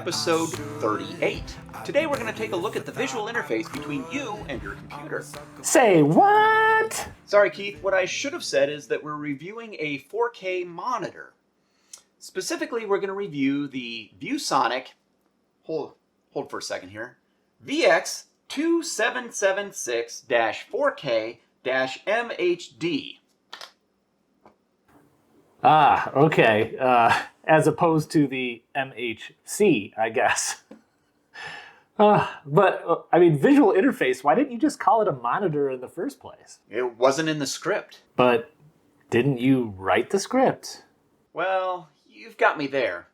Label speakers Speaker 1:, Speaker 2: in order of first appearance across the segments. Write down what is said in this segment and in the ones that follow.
Speaker 1: episode 38. Today we're going to take a look at the visual interface between you and your computer.
Speaker 2: Say what?
Speaker 1: Sorry, Keith, what I should have said is that we're reviewing a 4K monitor. Specifically, we're going to review the ViewSonic, hold for a second here, VX2776-4K-MHD.
Speaker 2: Ah, okay. As opposed to the MHC, I guess. But I mean, visual interface, why didn't you just call it a monitor in the first place?
Speaker 1: It wasn't in the script.
Speaker 2: But didn't you write the script?
Speaker 1: Well, you've got me there.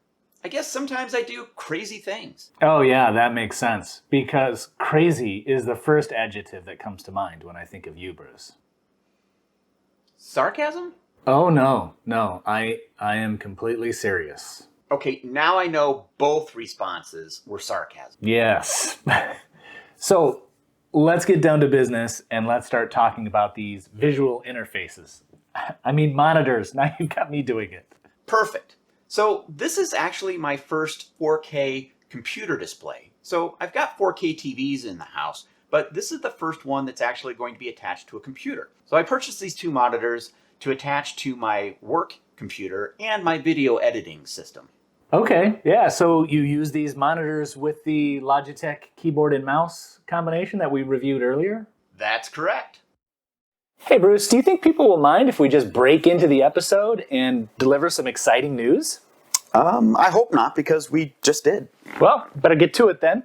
Speaker 1: I guess sometimes I do crazy things.
Speaker 2: Oh yeah, that makes sense. Because crazy is the first adjective that comes to mind when I think of you, Bruce.
Speaker 1: Sarcasm?
Speaker 2: Oh no, I am completely serious.
Speaker 1: Okay, now I know both responses were sarcasm.
Speaker 2: Yes. So let's get down to business and let's start talking about these visual interfaces. I mean monitors, now you've got me doing it.
Speaker 1: Perfect. So this is actually my first 4K computer display. So I've got 4K TVs in the house, but this is the first one that's actually going to be attached to a computer. So I purchased these two monitors to attach to my work computer and my video editing system.
Speaker 2: Okay, yeah, so you use these monitors with the Logitech keyboard and mouse combination that we reviewed earlier?
Speaker 1: That's correct.
Speaker 2: Hey Bruce, do you think people will mind if we just break into the episode and deliver some exciting news?
Speaker 1: I hope not, because we just did.
Speaker 2: Well, better get to it then.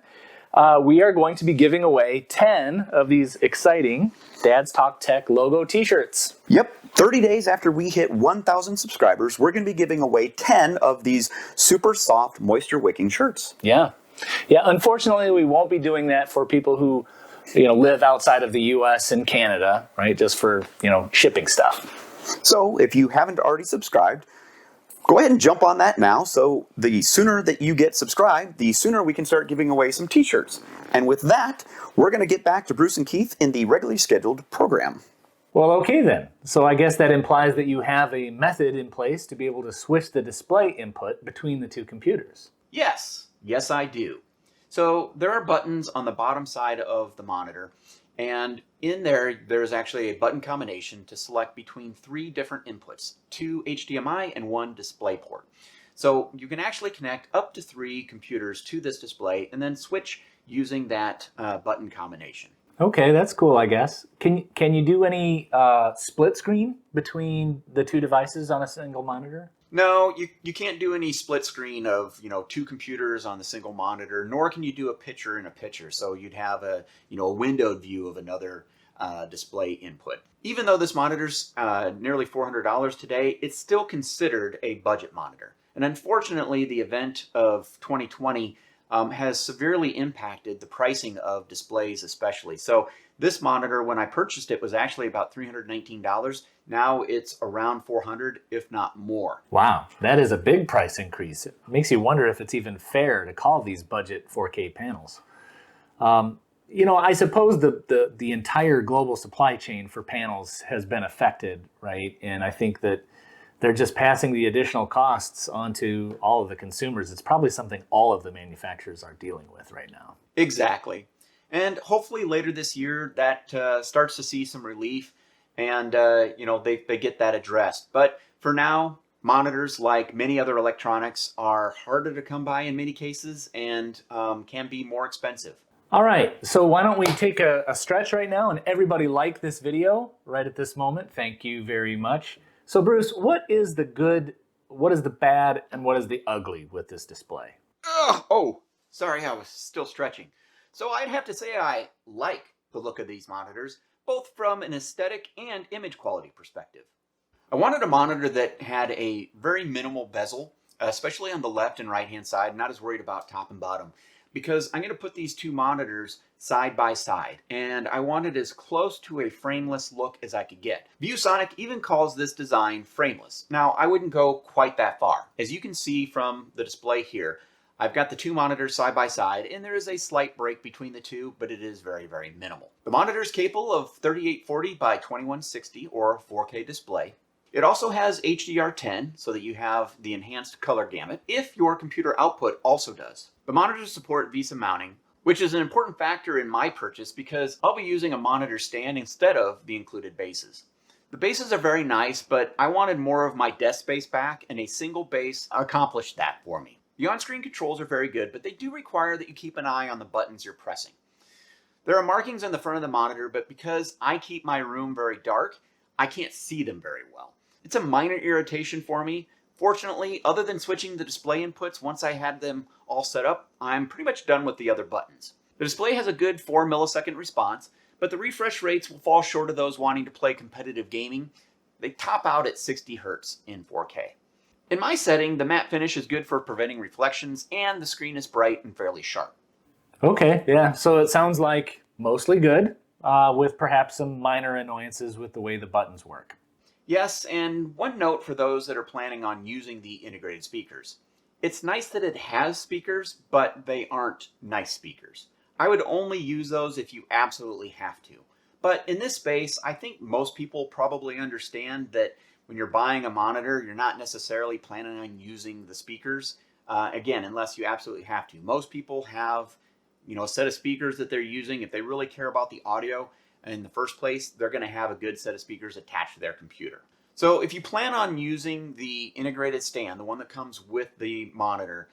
Speaker 2: We are going to be giving away 10 of these exciting Dad's Talk Tech logo t-shirts.
Speaker 3: Yep, 30 days after we hit 1,000 subscribers, we're going to be giving away 10 of these super soft, moisture-wicking shirts.
Speaker 2: Yeah, unfortunately, we won't be doing that for people who, live outside of the U.S. and Canada, right? Just for, shipping stuff.
Speaker 3: So if you haven't already subscribed, go ahead and jump on that now. So the sooner that you get subscribed, the sooner we can start giving away some t-shirts. And with that, we're going to get back to Bruce and Keith in the regularly scheduled program.
Speaker 2: Well, okay then. So I guess that implies that you have a method in place to be able to switch the display input between the two computers.
Speaker 1: Yes, I do. So there are buttons on the bottom side of the monitor, and in there's actually a button combination to select between 3 different inputs, 2 HDMI and 1 DisplayPort. So you can actually connect up to 3 computers to this display and then switch using that button combination.
Speaker 2: Okay, that's cool, I guess. Can you do any split screen between the two devices on a single monitor?
Speaker 1: No, you can't do any split screen of 2 computers on the single monitor, nor can you do a picture in a picture. So you'd have a windowed view of another display input. Even though this monitor's nearly $400 today, it's still considered a budget monitor. And unfortunately, the event of 2020 has severely impacted the pricing of displays especially. So this monitor, when I purchased it, was actually about $319. Now it's around $400, if not more.
Speaker 2: Wow, that is a big price increase. It makes you wonder if it's even fair to call these budget 4K panels. I suppose the entire global supply chain for panels has been affected, right? And I think that they're just passing the additional costs onto all of the consumers. It's probably something all of the manufacturers are dealing with right now.
Speaker 1: Exactly. And hopefully later this year that starts to see some relief and they get that addressed. But for now, monitors, like many other electronics, are harder to come by in many cases and can be more expensive.
Speaker 2: All right, so why don't we take a stretch right now and everybody like this video right at this moment. Thank you very much. So Bruce, what is the good, what is the bad, and what is the ugly with this display?
Speaker 1: Oh, sorry, I was still stretching. So I'd have to say I like the look of these monitors, both from an aesthetic and image quality perspective. I wanted a monitor that had a very minimal bezel, especially on the left and right hand side, not as worried about top and bottom, because I'm going to put these two monitors side by side, and I wanted as close to a frameless look as I could get. ViewSonic even calls this design frameless. Now, I wouldn't go quite that far. As you can see from the display here, I've got the two monitors side by side, and there is a slight break between the two, but it is very, very minimal. The monitor is capable of 3840 by 2160 or 4K display. It also has HDR10 so that you have the enhanced color gamut if your computer output also does. The monitors support VESA mounting, which is an important factor in my purchase because I'll be using a monitor stand instead of the included bases. The bases are very nice, but I wanted more of my desk space back, and a single base accomplished that for me. The on-screen controls are very good, but they do require that you keep an eye on the buttons you're pressing. There are markings on the front of the monitor, but because I keep my room very dark, I can't see them very well. It's a minor irritation for me. Fortunately, other than switching the display inputs once I had them all set up, I'm pretty much done with the other buttons. The display has a good 4 millisecond response, but the refresh rates will fall short of those wanting to play competitive gaming. They top out at 60 Hz in 4K. In my setting, the matte finish is good for preventing reflections, and the screen is bright and fairly sharp.
Speaker 2: Okay, yeah, so it sounds like mostly good, with perhaps some minor annoyances with the way the buttons work.
Speaker 1: Yes, and one note for those that are planning on using the integrated speakers. It's nice that it has speakers, but they aren't nice speakers. I would only use those if you absolutely have to. But in this space, I think most people probably understand that when you're buying a monitor, you're not necessarily planning on using the speakers. Again, unless you absolutely have to. Most people have, a set of speakers that they're using. If they really care about the audio in the first place, they're going to have a good set of speakers attached to their computer. So if you plan on using the integrated stand, the one that comes with the monitor,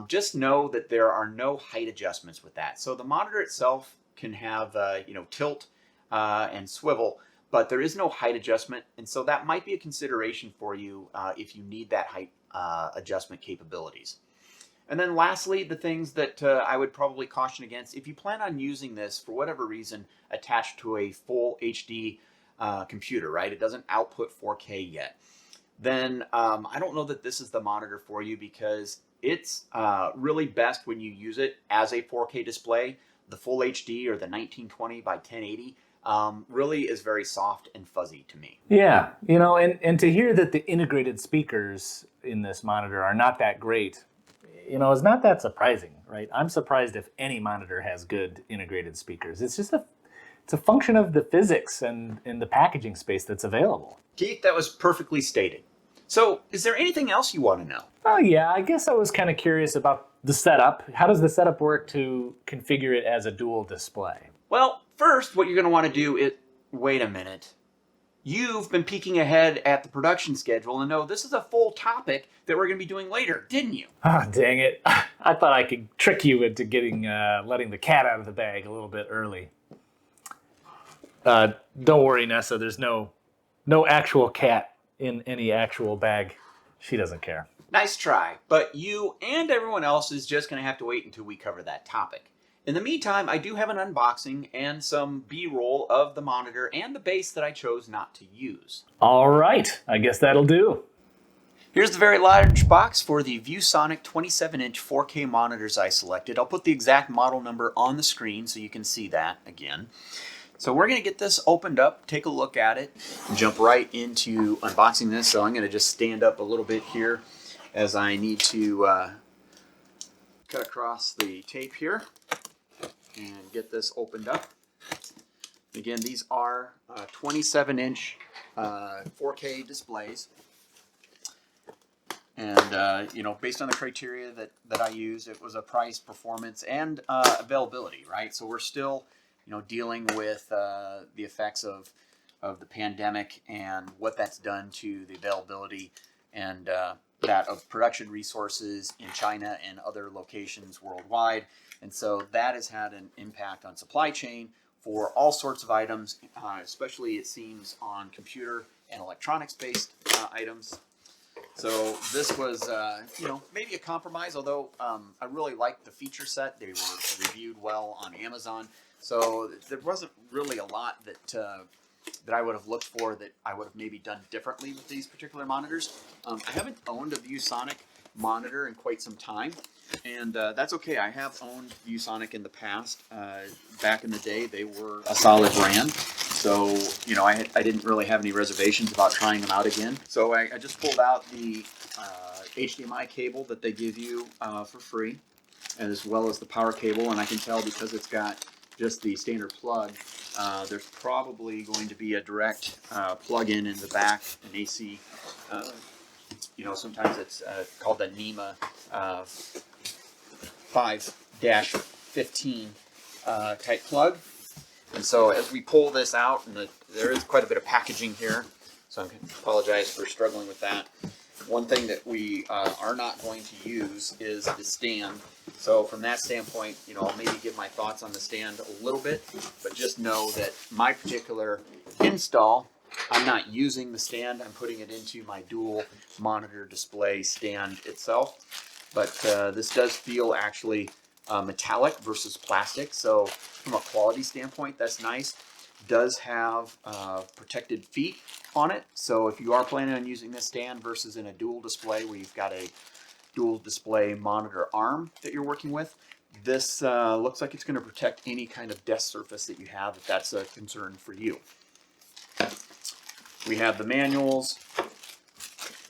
Speaker 1: just know that there are no height adjustments with that. So the monitor itself can have, tilt and swivel, but there is no height adjustment. And so that might be a consideration for you if you need that height adjustment capabilities. And then lastly, the things that I would probably caution against, if you plan on using this for whatever reason attached to a full HD computer, right? It doesn't output 4K yet. Then I don't know that this is the monitor for you because it's really best when you use it as a 4K display. The full HD or the 1920 by 1080 really is very soft and fuzzy to me.
Speaker 2: Yeah, and to hear that the integrated speakers in this monitor are not that great, is not that surprising, right? I'm surprised if any monitor has good integrated speakers. It's just it's a function of the physics and the packaging space that's available.
Speaker 1: Keith, that was perfectly stated. So is there anything else you want to know?
Speaker 2: Oh yeah, I guess I was kind of curious about the setup. How does the setup work to configure it as a dual display?
Speaker 1: Well, first, what you're going to want to do is, wait a minute. You've been peeking ahead at the production schedule and know this is a full topic that we're going to be doing later, didn't you?
Speaker 2: Ah, dang it. I thought I could trick you into letting the cat out of the bag a little bit early. Don't worry, Nessa, there's no actual cat in any actual bag. She doesn't care.
Speaker 1: Nice try, but you and everyone else is just going to have to wait until we cover that topic. In the meantime, I do have an unboxing and some B-roll of the monitor and the base that I chose not to use.
Speaker 2: All right, I guess that'll do.
Speaker 1: Here's the very large box for the ViewSonic 27-inch 4K monitors I selected. I'll put the exact model number on the screen so you can see that again. So we're going to get this opened up, take a look at it, and jump right into unboxing this. So I'm going to just stand up a little bit here as I need to cut across the tape here and get this opened up. Again, these are 27-inch 4K displays. And, based on the criteria that I used, it was a price, performance, and availability, right? So we're still, dealing with the effects of the pandemic and what that's done to the availability and that of production resources in China and other locations worldwide. And so that has had an impact on supply chain for all sorts of items, especially it seems on computer and electronics-based items. So this was, maybe a compromise, although I really liked the feature set. They were reviewed well on Amazon. So there wasn't really a lot that I would have looked for that I would have maybe done differently with these particular monitors. I haven't owned a ViewSonic monitor in quite some time, and that's okay. I have owned ViewSonic in the past. Back in the day, they were a solid brand. So, I didn't really have any reservations about trying them out again. So I just pulled out the HDMI cable that they give you for free, as well as the power cable. And I can tell because it's got just the standard plug, There's probably going to be a direct plug-in in the back, an AC. Sometimes it's called the NEMA 5-15 type plug. And so as we pull this out, and there is quite a bit of packaging here, so I apologize for struggling with that. One thing that we are not going to use is the stand. So from that standpoint, I'll maybe give my thoughts on the stand a little bit, but just know that my particular install, I'm not using the stand. I'm putting it into my dual monitor display stand itself. But this does feel actually metallic versus plastic. So from a quality standpoint, that's nice. Does have protected feet on it. So if you are planning on using this stand versus in a dual display where you've got a dual display monitor arm that you're working with, this looks like it's going to protect any kind of desk surface that you have if that's a concern for you. We have the manuals,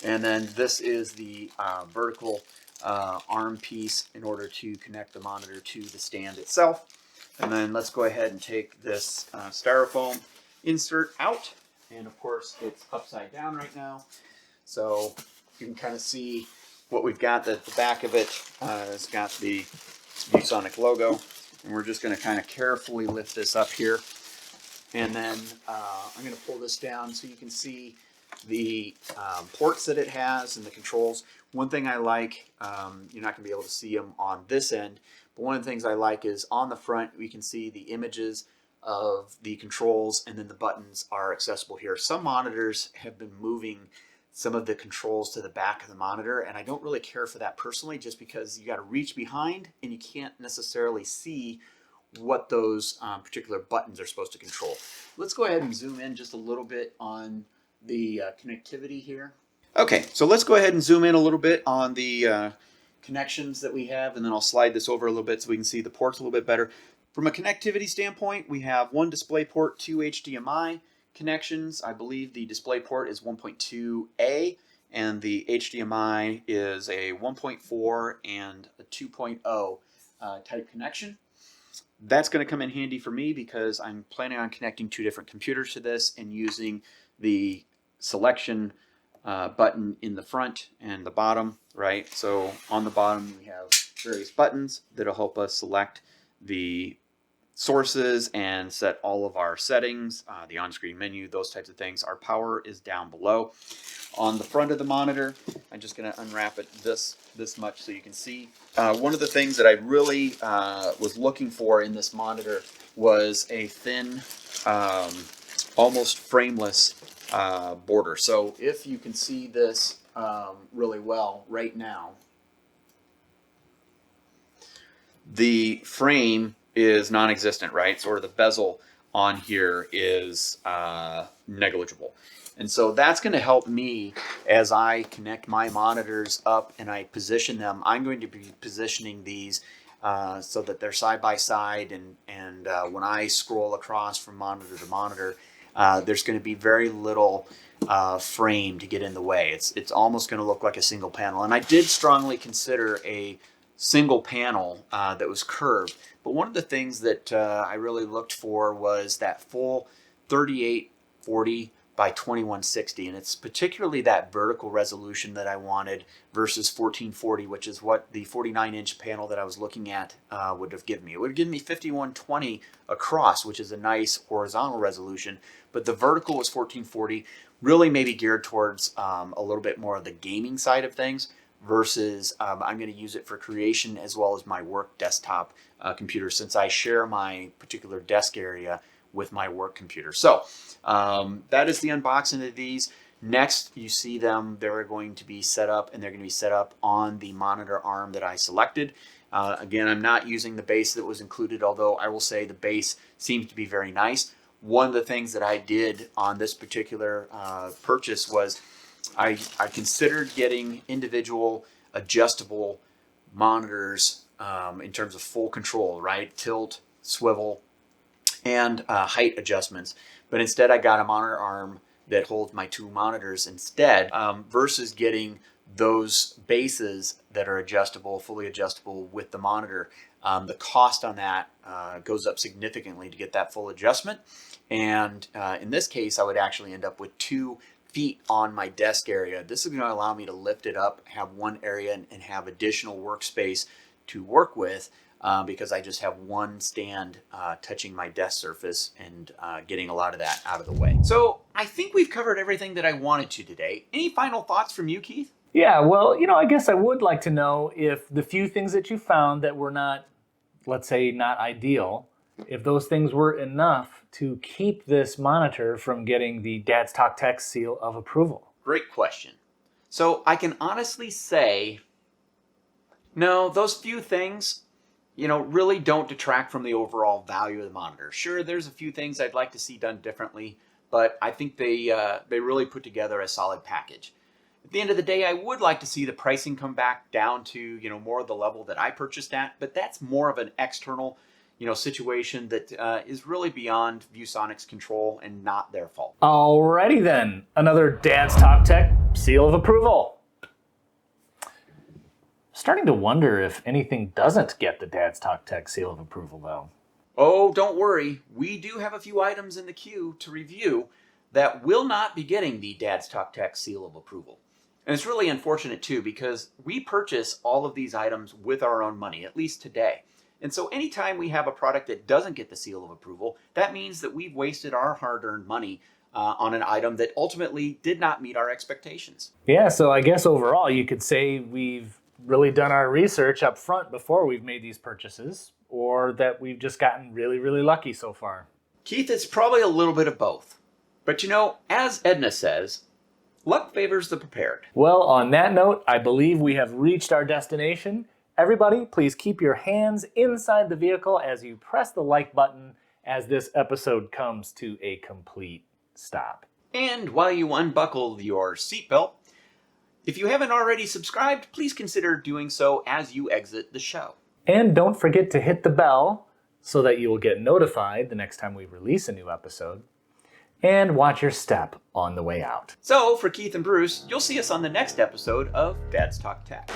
Speaker 1: and then this is the vertical arm piece in order to connect the monitor to the stand itself. And then let's go ahead and take this styrofoam insert out. And of course it's upside down right now. So you can kind of see what we've got. The back of it has got the ViewSonic logo. And we're just going to kind of carefully lift this up here. And then I'm going to pull this down so you can see the ports that it has and the controls. One thing I like, you're not going to be able to see them on this end, but one of the things I like is on the front we can see the images of the controls, and then the buttons are accessible here. Some monitors have been moving some of the controls to the back of the monitor, and I don't really care for that personally, just because you got to reach behind and you can't necessarily see what those particular buttons are supposed to control. Let's go ahead and zoom in just a little bit on the connectivity here. Okay, so let's go ahead and zoom in a little bit on the connections that we have, and then I'll slide this over a little bit so we can see the ports a little bit better. From a connectivity standpoint, we have one display port, 2 HDMI connections. I believe the display port is 1.2A, and the HDMI is a 1.4 and a 2.0 type connection. That's going to come in handy for me because I'm planning on connecting two different computers to this and using the selection button in the front and the bottom, right? So on the bottom we have various buttons that'll help us select the sources and set all of our settings, the on-screen menu, those types of things. Our power is down below. On the front of the monitor, I'm just going to unwrap it this much so you can see. One of the things that I really was looking for in this monitor was a thin, almost frameless border. So if you can see this really well right now, the frame is non-existent, right? Sort of the bezel on here is negligible. And so that's going to help me as I connect my monitors up and I position them. I'm going to be positioning these so that they're side by side, and when I scroll across from monitor to monitor, there's going to be very little frame to get in the way. It's almost going to look like a single panel. And I did strongly consider a single panel that was curved. But one of the things that I really looked for was that full 3840 by 2160, and it's particularly that vertical resolution that I wanted versus 1440, which is what the 49-inch panel that I was looking at would have given me. It would have given me 5120 across, which is a nice horizontal resolution, but the vertical was 1440, really maybe geared towards a little bit more of the gaming side of things, versus I'm going to use it for creation as well as my work desktop computer, since I share my particular desk area with my work computer. So that is the unboxing of these. Next, you see them, they're going to be set up, and they're going to be set up on the monitor arm that I selected. Again, I'm not using the base that was included, although I will say the base seems to be very nice. One of the things that I did on this particular purchase was I considered getting individual adjustable monitors in terms of full control, right? Tilt, swivel, and height adjustments. But instead I got a monitor arm that holds my two monitors instead, versus getting those bases that are adjustable, fully adjustable with the monitor. The cost on that goes up significantly to get that full adjustment. And in this case, I would actually end up with 2 feet on my desk area. This is going to allow me to lift it up, have one area, and have additional workspace to work with because I just have one stand touching my desk surface and getting a lot of that out of the way. So I think we've covered everything that I wanted to today. Any final thoughts from you, Keith?
Speaker 2: Yeah, well, I guess I would like to know if the few things that you found that were not, let's say, not ideal, if those things were enough to keep this monitor from getting the DadsTalkTECH seal of approval.
Speaker 1: Great question. So I can honestly say, no, those few things, really don't detract from the overall value of the monitor. Sure, there's a few things I'd like to see done differently, but I think they really put together a solid package. At the end of the day, I would like to see the pricing come back down to, more of the level that I purchased at, but that's more of an external, situation that is really beyond ViewSonic's control and not their fault.
Speaker 2: Alrighty then, another DadsTalkTECH seal of approval. Starting to wonder if anything doesn't get the DadsTalkTECH seal of approval though.
Speaker 1: Oh, don't worry. We do have a few items in the queue to review that will not be getting the DadsTalkTECH seal of approval. And it's really unfortunate too because we purchase all of these items with our own money, at least today. And so anytime we have a product that doesn't get the seal of approval, that means that we've wasted our hard-earned money on an item that ultimately did not meet our expectations.
Speaker 2: Yeah, so I guess overall you could say we've really done our research up front before we've made these purchases, or that we've just gotten really, really lucky so far.
Speaker 1: Keith, it's probably a little bit of both. But as Edna says, luck favors the prepared.
Speaker 2: Well, on that note, I believe we have reached our destination. Everybody, please keep your hands inside the vehicle as you press the like button as this episode comes to a complete stop.
Speaker 1: And while you unbuckle your seatbelt, if you haven't already subscribed, please consider doing so as you exit the show.
Speaker 2: And don't forget to hit the bell so that you will get notified the next time we release a new episode. And watch your step on the way out.
Speaker 1: So, for Keith and Bruce, you'll see us on the next episode of Dad's Talk Tech.